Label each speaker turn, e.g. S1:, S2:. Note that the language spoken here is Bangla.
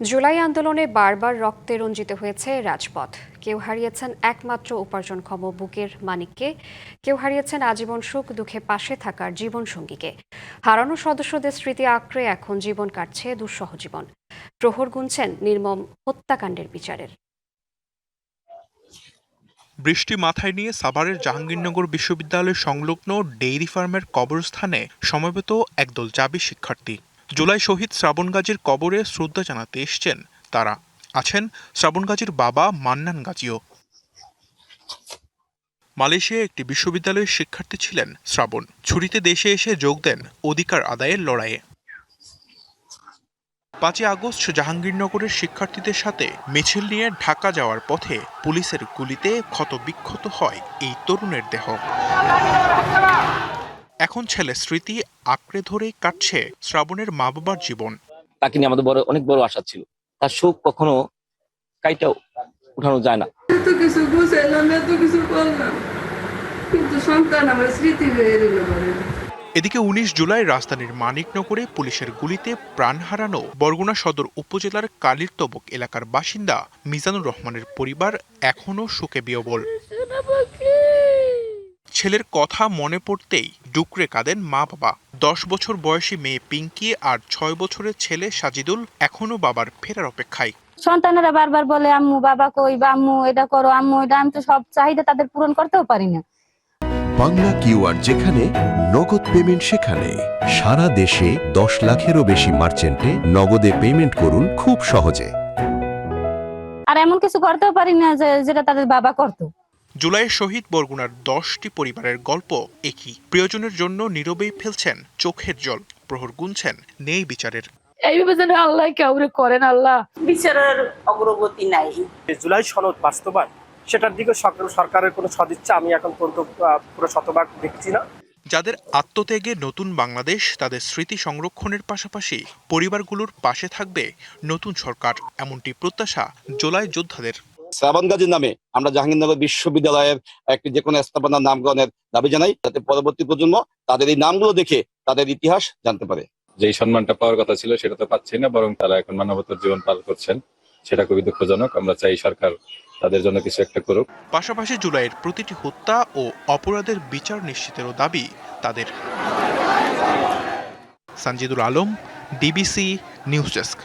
S1: জুলাই আন্দোলনে বারবার রক্তে রঞ্জিত হয়েছে রাজপথ। কেউ হারিয়েছেন একমাত্র উপার্জনক্ষম বুকের মানিককে, কেউ হারিয়েছেন আজীবন সুখ দুঃখে পাশে থাকার জীবনসঙ্গীকে। হারানো সদস্যদের স্মৃতি আঁকড়ে এখন জীবন কাটছে দুঃসহ জীবন। প্রহর গুনছেন নির্মম হত্যাকাণ্ডের বিচারের।
S2: বৃষ্টি মাথায় নিয়ে সাভারের জাহাঙ্গীরনগর বিশ্ববিদ্যালয় সংলগ্ন ডেইরি ফার্মের কবরস্থানে সমবেত একদল জাবি শিক্ষার্থী। জুলাই শহীদ শ্রাবণ গাজীর কবরে শ্রদ্ধা জানাতে এসছেন তারা। আছেন শ্রাবণ গাজীর বাবা মান্নান গাজীও। মালয়েশিয়ায় একটি বিশ্ববিদ্যালয়ের শিক্ষার্থী ছিলেন শ্রাবণ। ছুটিতে দেশে এসে যোগ দেন অধিকার আদায়ের লড়াইয়ে। ৫ই আগস্ট জাহাঙ্গীরনগরের শিক্ষার্থীদের সাথে মিছিল নিয়ে ঢাকা যাওয়ার পথে পুলিশের গুলিতে ক্ষতবিক্ষত হয় এই তরুণের দেহ। এখন ছেলে স্মৃতি আঁকড়ে ধরেই কাটছে শ্রাবণের মা বাবার জীবন।
S3: তাকে নিয়ে আমাদের অনেক বড় আশা ছিল। তার শোক কখনো কাইটা উঠানো যায় না।
S4: এত কিছু বুঝাইলাম, এত কিছু করলাম, কিন্তু সন্তান আমার স্মৃতি হয়ে রইল।
S2: এদিকে ১৯ জুলাই রাজধানীর মানিকনগরে পুলিশের গুলিতে প্রাণ হারানো বরগুনা সদর উপজেলার কালিরতবক এলাকার বাসিন্দা মিজানুর রহমানের পরিবার এখনও শোকে বিহ্বল। ছেলের কথা মনে পড়তেই ডুকরে কাঁদেন মা বাবা। ১০ বছর বয়সী মেয়ে পিঙ্কি আর ৬ বছরের ছেলে সাজিদুল এখনও বাবার ফেরার অপেক্ষায়।
S5: সন্তানেরা বারবার বলে আম্মু বাবা কই, বা আম্মু এটা করো, আম্মু এটা। আমি তো সব চাহিদা তাদের পূরণ করতেও পারি না।
S6: বাংলা কিউআর যেখানে, নগদ পেমেন্ট সেখানে। সারা দেশে ১০ লাখেরও বেশি মার্চেন্টে নগদে পেমেন্ট করুন খুব সহজে।
S5: আর এমন কিছু করতেও পারি না যেটা তাদের বাবা করতো।
S2: জুলাইয়ের শহীদ বরগুনার ১০টি পরিবারের গল্প একই। প্রিয়জনের জন্য নীরবেই ফেলছেন চোখের জল। প্রহর গুনছেন নেই বিচারের।
S7: এইভাবে যেন আল্লাহ কাউরে করেন, আল্লাহ।
S8: বিচারের অগ্রগতি নাই।
S9: জুলাই সনদ বাস্তবায়ন, সেটার দিকে সরকারের কোনো সদিচ্ছা আমি এখন পর্যন্ত পুরো শতভাগ দেখছি না।
S2: যাদের আত্মত্যাগে নতুন বাংলাদেশ, তাদের স্মৃতি সংরক্ষণের পাশাপাশি পরিবারগুলোর পাশে থাকবে নতুন সরকার, এমনটি প্রত্যাশা জুলাই যোদ্ধাদের।
S3: শ্রাবণ গাজীর নামে আমরা জাহাঙ্গীরনগর বিশ্ববিদ্যালয়ের একটি যে কোনো স্থাপনার নামকরণের দাবি জানাই, যাতে পরবর্তী প্রজন্ম তাদের এই নামগুলো দেখে তাদের ইতিহাস জানতে পারে।
S10: যেই সম্মানটা পাওয়ার কথা ছিল সেটা তো পাচ্ছি না, বরং তারা এখন মানবতার জীবন পালন করছেন, সেটা খুবই দুঃখজনক। আমরা চাই সরকার তাদের জন্য কিছু একটা করুক।
S2: পাশাপাশি জুলাইয়ের প্রতিটি হত্যা ও অপরাধের বিচার নিশ্চিতেরও দাবি তাদের। Sanjidul Alam, DBC news desk.